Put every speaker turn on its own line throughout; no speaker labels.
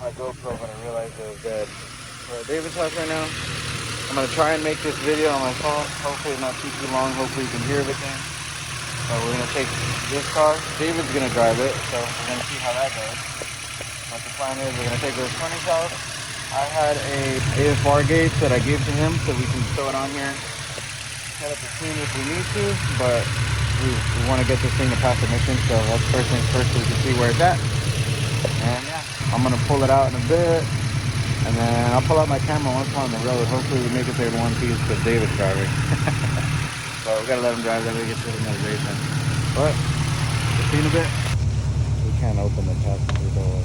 my GoPro when I realized it was dead. We're at David's house right now. I'm gonna try and make this video on my phone. Hopefully not too long. Hopefully you can hear everything. So we're gonna take this car. David's gonna drive it, so we're gonna see how that goes. What the plan is, we're gonna take it to Tony's house. I had a AFR gauge that I gave to him so we can throw it on here, set up the scene if we need to, but we want to get this thing to pass emissions, so that's first things first so we can see where it's at. And yeah, I'm gonna pull it out in a bit. And then I'll pull out my camera once we're on the road. Hopefully we make it there in one piece because David's driving. But we gotta let him drive, then we get to the motivation. But, we'll see in a bit. We can't open the passenger door.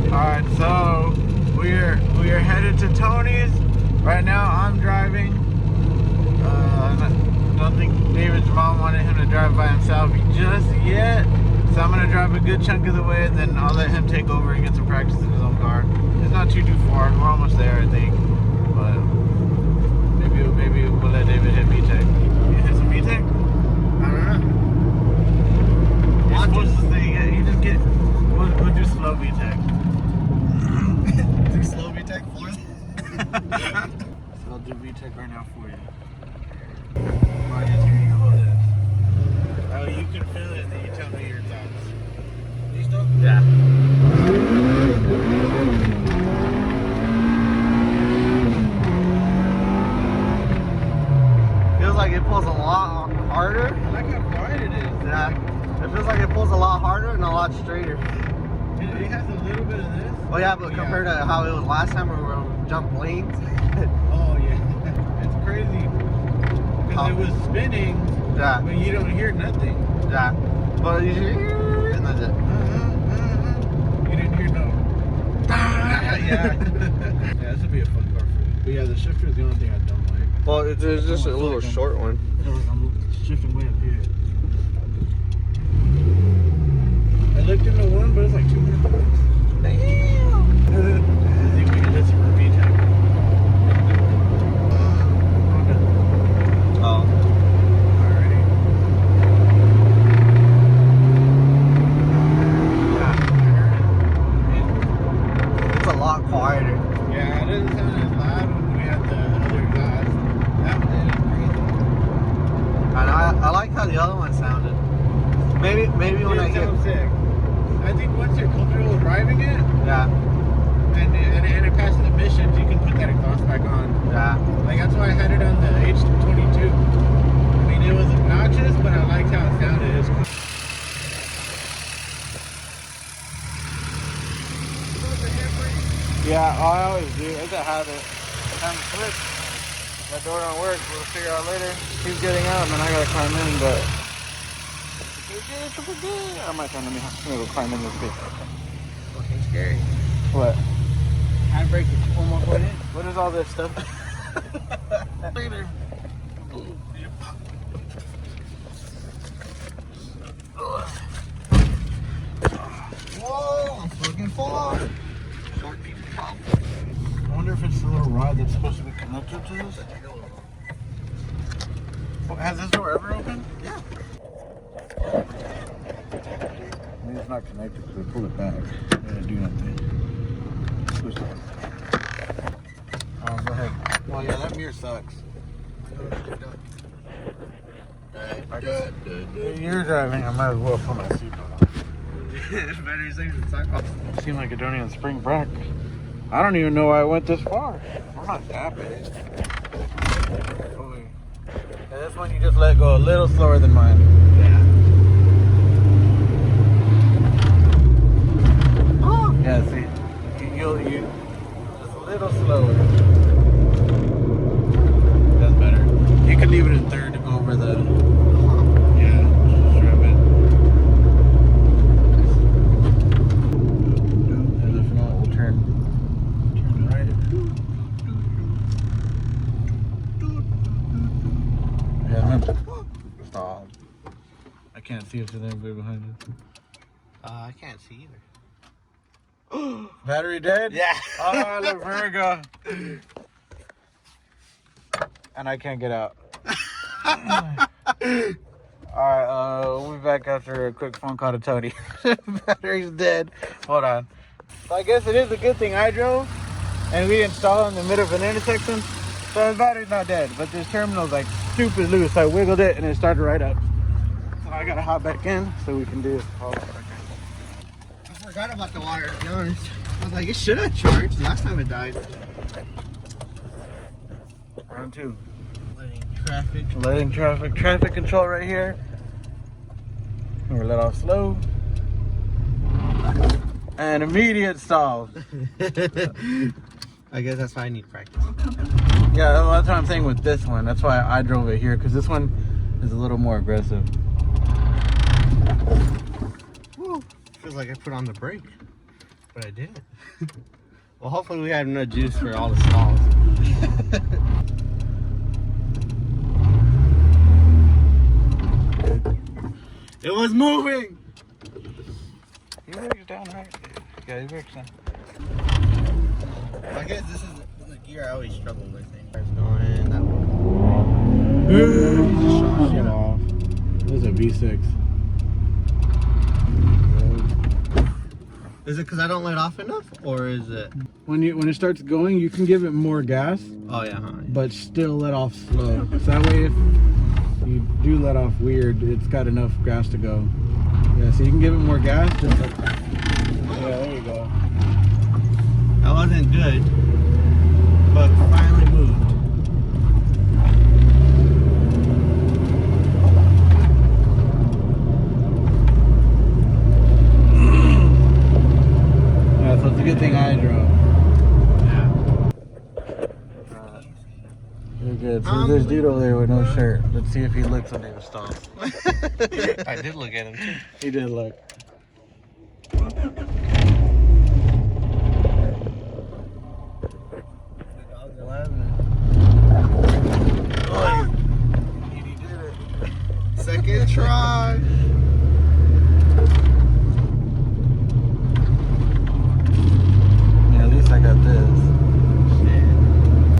Alright, so we are headed to Tony's. Right now I'm driving. I don't think David's mom wanted him to drive by himself just yet, so I'm gonna drive a good chunk of the way, and then I'll let him take over and get some practice in his own car. It's not too far. We're almost there, I think. But maybe we'll let David hit VTEC. You hit some VTEC?
I don't know.
You're supposed to stay. Yeah, you just get. We'll do slow VTEC.
Do slow VTEC for you?
So I'll do VTEC right now for you. Right, just here you hold this. Oh, you can feel it, and then you tell me your thoughts. Listo? Yeah.
Feels like it pulls a lot harder.
I like how quiet it is.
Yeah. It feels like it pulls a lot harder and a lot straighter.
It has a little bit of this.
Oh yeah, but compared to how it was last time where we were jump lanes.
Oh yeah. It's crazy. Because it was spinning,
Yeah.
but you don't hear nothing.
Yeah. But you hear, and that's it.
You didn't hear no. Yeah. Yeah, this would be a fun car for you. But yeah, the shifter is the only thing I don't like.
Well, it's just a little short one.
I'm shifting way up here. I looked into one, but it's like $200. Damn! I think we can listen for VTEC.
Oh.
Alrighty.
Yeah. It's a lot quieter.
Yeah, it doesn't sound as loud when we had the other guys. That one is crazy.
And I like how the other one sounded. Maybe when I
It
get.
sounds sick. I think once you're comfortable driving it,
Yeah.
and it passes emissions, you can put that exhaust back on.
Yeah.
Like, that's why I had it on the H22. I mean, it was obnoxious, but I liked how it sounded. It's cool. Yeah, I always do. It's a habit. Time to switch. That door don't work. We'll figure out later. He's getting out, and then I gotta climb in, but I might try to go climb in this bitch.
Fucking scary.
What?
Handbrake is one more foot in.
What is all this stuff? Later.
Whoa, I'm fucking far.
I wonder if it's the little rod that's supposed to be connected to this. Well, has this door ever opened?
Yeah.
Maybe it's not connected because we pulled it back. It didn't do nothing. Push it. Go ahead.
Well, yeah, that mirror sucks.
You're driving. I might as well put my seatbelt on.
It's better to say than suck.
Seemed like it don't even spring back. I don't even know why I went this far. I'm not that big. Yeah, this one you just let go a little slower than mine.
Yeah.
Yeah, see, you just a little slower. That's better. You can leave it in third to go over the. Yeah, just drive it. And if not, we'll turn right. Yeah, no. Stop. I can't see if there's anybody behind you.
I can't see either.
Battery dead?
Yeah.
Oh, look, Virgo. And I can't get out. Alright, we'll be back after a quick phone call to Tony. Battery's dead. Hold on. So I guess it is a good thing I drove and we installed in the middle of an intersection. So the battery's not dead, but this terminal's like stupid loose. I wiggled it and it started right up. So I gotta hop back in so we can do it. I
forgot about the wire, to be honest. I was like, it should have charged last time it died.
Round 2.
Letting
Traffic control right here. And we're let off slow. And immediate stall.
I guess that's why I need practice.
Yeah, that's what I'm saying with this one. That's why I drove it here, because this one is a little more aggressive.
Woo. Feels like I put on the brake, but I didn't. Well, hopefully we had enough juice for all the stalls. It was moving!
He works down right. Yeah, he works down.
I guess this is the gear I always struggle with. It's going that way.
This is a V6.
Is it because I don't let off enough, or is it?
When it starts going, you can give it more gas.
Oh yeah,
but still let off slow. So that way, if you do let off weird, it's got enough gas to go. Yeah, so you can give it more gas. Just like, yeah, there you go.
That wasn't good, but finally moved.
Yeah, so it's a good thing I drove. You're good. So there's dude over there with no shirt. Let's see if he looks when David stalls.
I did look at him too.
He did look.
Second try.
Yeah, at least I got this.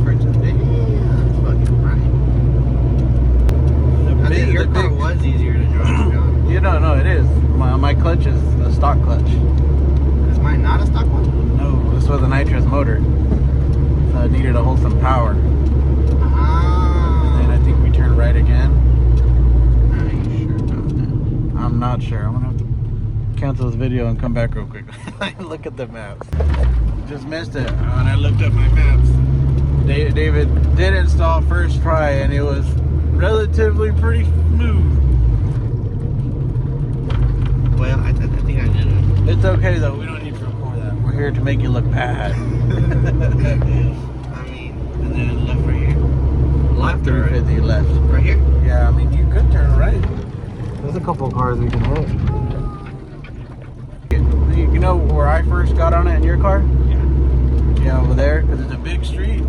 For today, that's fucking right. I think your car was easier to drive.
You don't know, it is. My clutch is a stock clutch.
Is mine not a stock one?
No, this was a nitrous motor. So it needed to hold some power.
Ah.
And I think we turned right again.
Are you sure about that?
I'm not sure. I'm gonna have to cancel this video and come back real quick. Look at the maps. Just missed it when I looked up my maps. David did install first try and it was relatively pretty smooth.
Well, I think I did it.
It's okay though, we don't need to record that. We're here to make you look bad.
I mean,
And then left right here.
left or right?
350 left.
Right here?
Yeah, I mean you could turn right. There's a couple of cars we can hit. You know where I first got on it in your car?
Yeah.
Yeah, over there, because it's a big street.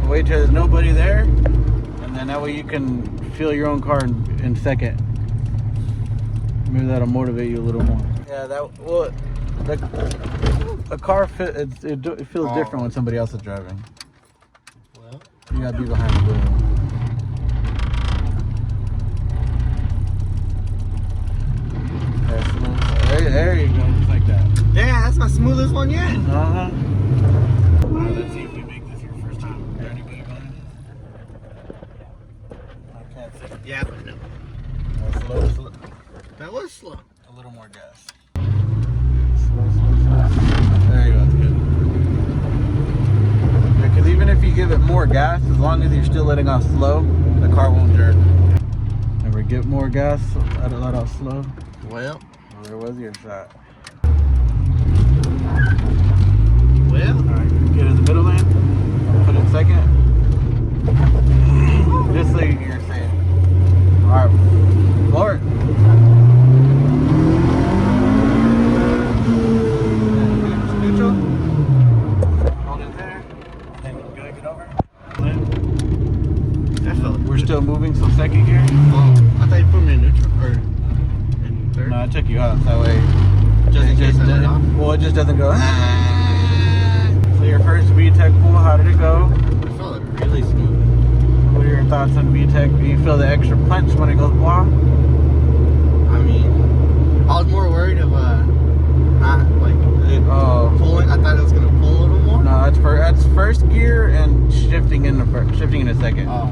Wait till there's nobody there, and then that way you can feel your own car in second. Maybe that'll motivate you a little more. Yeah, a car it feels different when somebody else is driving.
Well,
You gotta be behind the wheel. There you go, just like that.
yeah, that's my smoothest one yet.
Alright, let's see if we make this your first time. Is there anybody behind us? I can't see.
Yeah, no.
Slow.
That was slow.
A little more gas. Slow. There you go, that's good. Because even if you give it more gas, as long as you're still letting off slow, the car won't jerk. Ever get more gas, let off slow?
Well,
Where was your shot?
Alright,
Get in the middle lane. Put it second. Just so you're safe. Alright, floor it. Neutral. Hold it there. Then go get over. We're still moving, so second gear.
Oh, I thought you put me in neutral or in third.
No, I took you out that way.
Just in case I let off?
Well, it just doesn't go. So your first VTEC pull, how did it go?
I felt it really smooth.
What are your thoughts? thoughts on VTEC? Do you feel the extra punch when it goes blah?
I mean, I was more worried of not like it pulling. I thought it was gonna pull a little more.
No, that's first gear and shifting in a second.
Oh.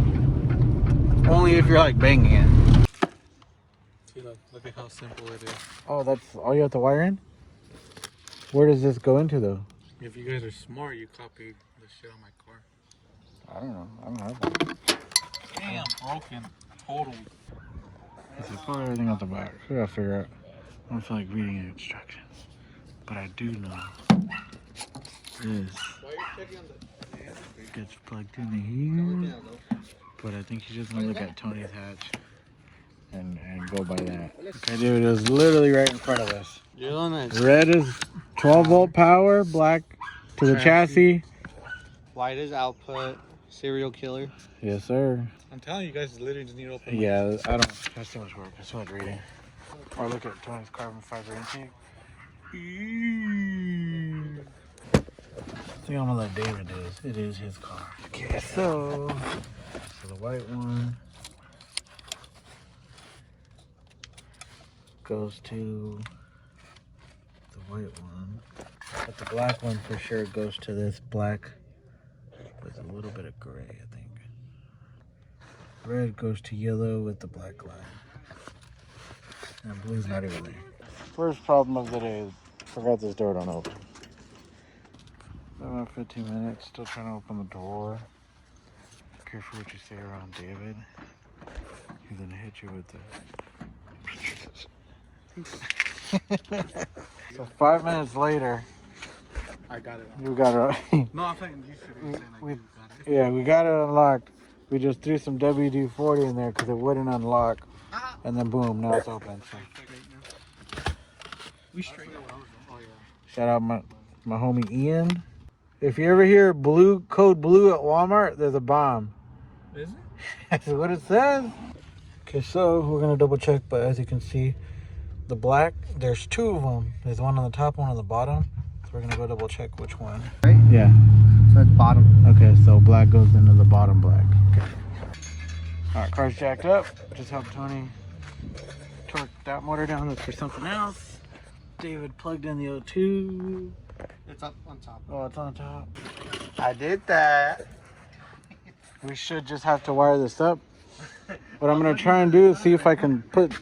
Only if you're like banging it.
See, look at how simple it is.
Oh, that's all you have to wire in? Where does this go into though?
If you guys are smart, you copied the shit on my car.
I don't know. I don't have one.
Damn, broken, total.
Let's just pull everything out the back. We gotta figure out. I don't feel like reading instructions. But I do know this gets plugged in here. But I think he's just gonna look at Tony's hatch and go by that. Okay, dude, it was literally right in front of us. Red is 12 volt power, black to the chassis.
White is output, serial killer.
Yes, sir.
I'm telling you guys, literally just need to open.
Yeah, I don't. That's too much work. That's too much reading. Or look at Tony's carbon fiber intake. I think I'm gonna let David do this. It is his car. Okay, so the white one goes to the white one, but the black one for sure goes to this black with a little bit of gray, I think. Red goes to yellow with the black line. And blue's not even there. First problem of the day. Forgot this door don't open. About 15 minutes, still trying to open the door. Careful what you say around David. He's gonna hit you with the... So 5 minutes later,
I got it.
You got it.
No, I'm saying you should have
Yeah, we got it unlocked. We just threw some WD-40 in there because it wouldn't unlock. And then boom, now it's open. So.
We straight.
Shout out my homie Ian. If you ever hear code blue at Walmart, there's a bomb.
Is it?
That's what it says. Okay, so we're gonna double check, but as you can see, the black, there's two of them. There's one on the top, one on the bottom. So we're gonna go double check which one.
Right?
Yeah.
So it's bottom.
Okay, so black goes into the bottom black. Okay. All right, car's jacked up. Just helped Tony torque that motor down. That's for something else. David plugged in the O2.
It's up on top.
Oh, it's on top.
I did that.
We should just have to wire this up. What I'm gonna try and do is see if I can put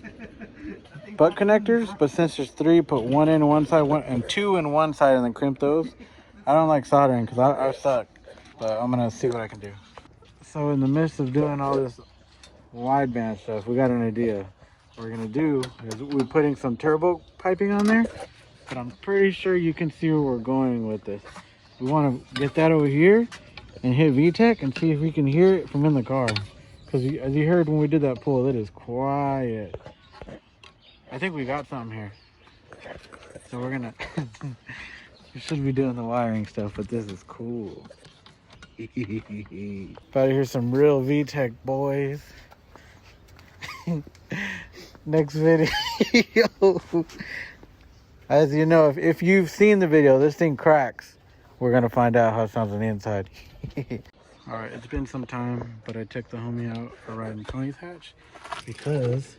butt connectors, but since there's three, put one in one side, one and two in one side, and then crimp those. I don't like soldering because I suck, but I'm gonna see what I can do. So in the midst of doing all this wideband stuff, we got an idea. What we're gonna do is we're putting some turbo piping on there, but I'm pretty sure you can see where we're going with this. We want to get that over here and hit VTEC and see if we can hear it from in the car. Because as you heard when we did that pull, it is quiet. I think we got something here. So we're gonna, we should be doing the wiring stuff, but this is cool. About to hear some real VTEC, boys. Next video. As you know, if you've seen the video, this thing cracks. We're gonna find out how it sounds on the inside. All right, it's been some time, but I took the homie out for riding Tony's hatch because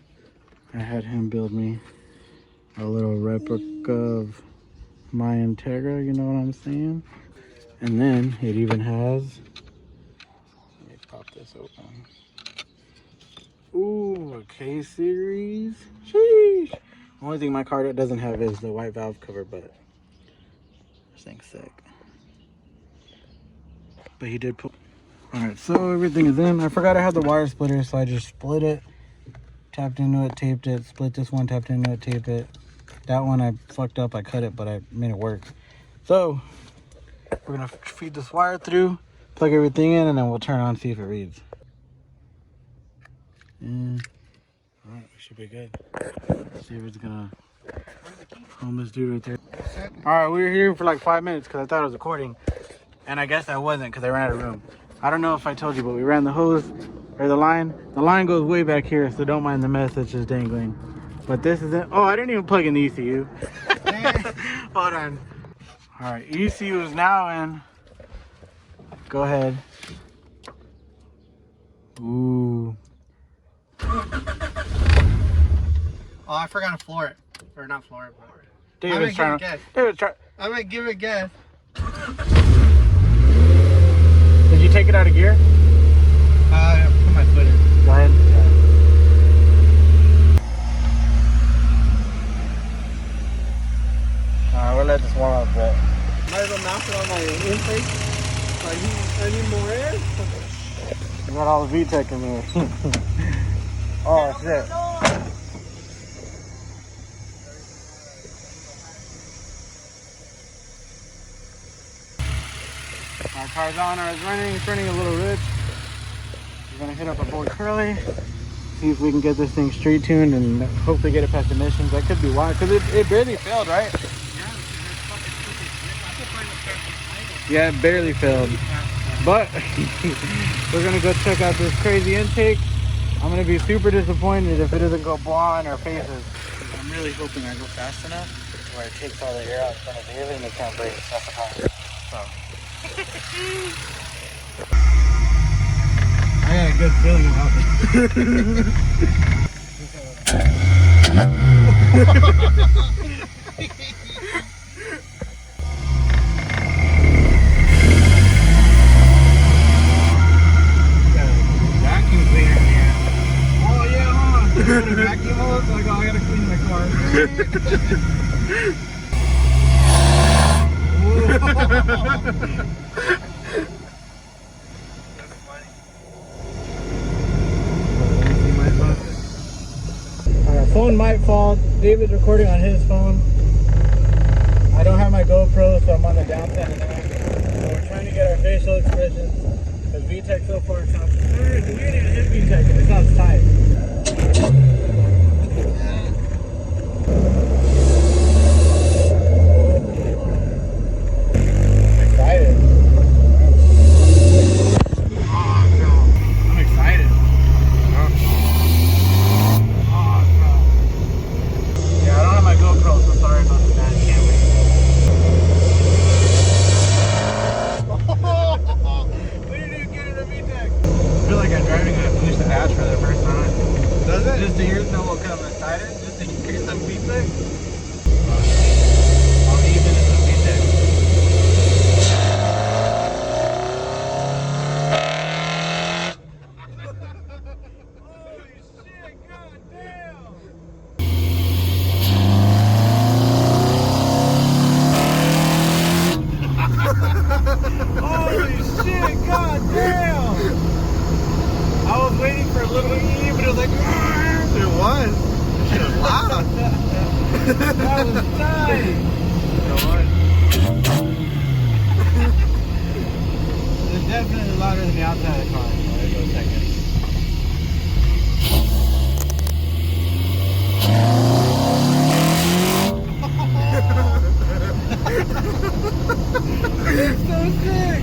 I had him build me a little replica of my Integra, you know what I'm saying? And then it even has, let me pop this open. Ooh, a K-series. Sheesh. The only thing my car doesn't have is the white valve cover, but this thing's sick. But he did put... Alright, so everything is in. I forgot I had the wire splitter, so I just split it, tapped into it, taped it, split this one, tapped into it, taped it. That one I fucked up, I cut it, but I made it work. So, we're gonna feed this wire through, plug everything in, and then we'll turn on and see if it reads. And, alright, we should be good. Let's see if it's gonna home this dude right there. Alright, we were here for like 5 minutes because I thought it was recording. And I guess I wasn't because I ran out of room. I don't know if I told you, but we ran the hose, or the line. The line goes way back here, so don't mind the mess that's just dangling. But this is it. Oh, I didn't even plug in the ECU. Hold on. Alright, ECU is now in. Go ahead. Ooh.
Oh, I forgot to floor it. Or not floor it, but...
David's trying to... David's trying...
I'm gonna give it a guess.
Did you take it out of gear?
I put my foot in.
Go ahead. Alright, we'll let this warm up a bit.
Might as well mount it on my intake. I need more air.
You got all the VTEC in there. Oh, shit. Our car's on, it's running a little rich. We're gonna hit up our boy Curly, see if we can get this thing straight tuned and hopefully get it past emissions. That could be why, because it barely failed, right? Yeah, it barely failed. But we're gonna go check out this crazy intake. I'm gonna be super disappointed if it doesn't go blah in our faces. I'm really hoping I go fast enough where it takes all the air out in front of David and it can't break. That's the problem. So. I got a good feeling about this. Vacuum cleaner here. Oh yeah, hold on. You want a vacuum hose? So I gotta clean my car. Our phone might fall. David's recording on his phone. I don't have my GoPro, so I'm on the downside of that. So we're trying to get our facial expressions. Because VTEC so far is not. We didn't even hit VTEC. It's not tight. Just to hear someone come inside it, just to hear some feedback. I'll even in some feedback. Holy shit, goddamn! Holy shit, goddamn! I was waiting for a little E, but it was like, it was. It was loud. That was nice. It was. It's definitely louder than the outside of the car. So let's go check it. It's so sick.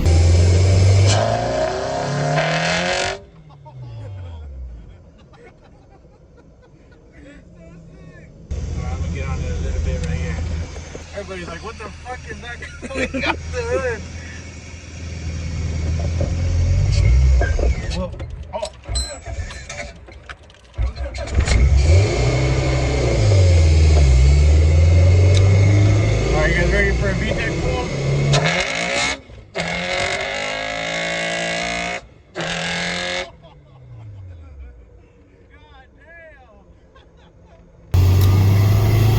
Everybody's like, what the fuck is that going up the hood? Whoa. Oh. Are you guys ready for a VTEC pull?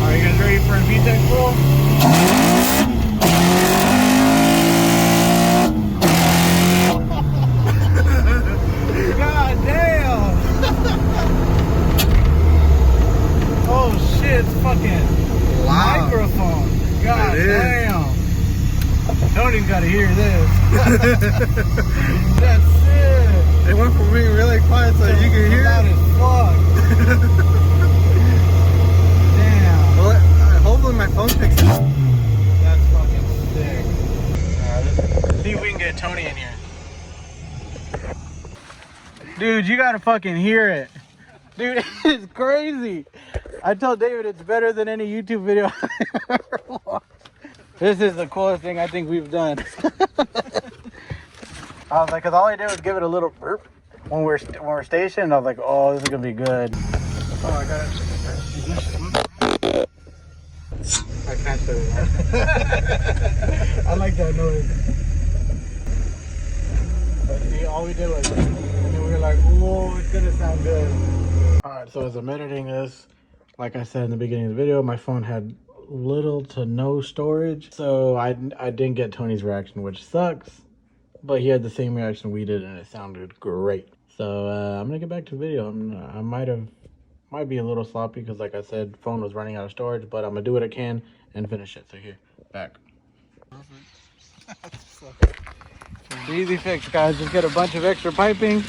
Are you guys ready for a VTEC pull? God damn! Oh shit, it's fucking loud. Microphone. God damn. Tony's gotta hear this. That's sick. It went from being really quiet so you can hear it. Loud as fuck. Damn. Well, hopefully my phone picks it up. That's fucking sick. Let's see if we can get Tony in here. Dude, you gotta fucking hear it. Dude, it's crazy. I told David it's better than any YouTube video I've ever watched. This is the coolest thing I think we've done. I was like, cause all I did was give it a little burp when we're stationed. I was like, oh, this is gonna be good. Oh, I got it. faster. I like that noise. But see, all we did was, and then we were like, "Whoa, it's gonna sound good." All right, so as I'm editing this, like I said in the beginning of the video, my phone had little to no storage, so I didn't get Tony's reaction, which sucks. But he had the same reaction we did, and it sounded great. So I'm gonna get back to the video. I might be a little sloppy because, like I said, phone was running out of storage, but I'm gonna do what I can and finish it. So here, back. Easy fix, guys. Just get a bunch of extra piping.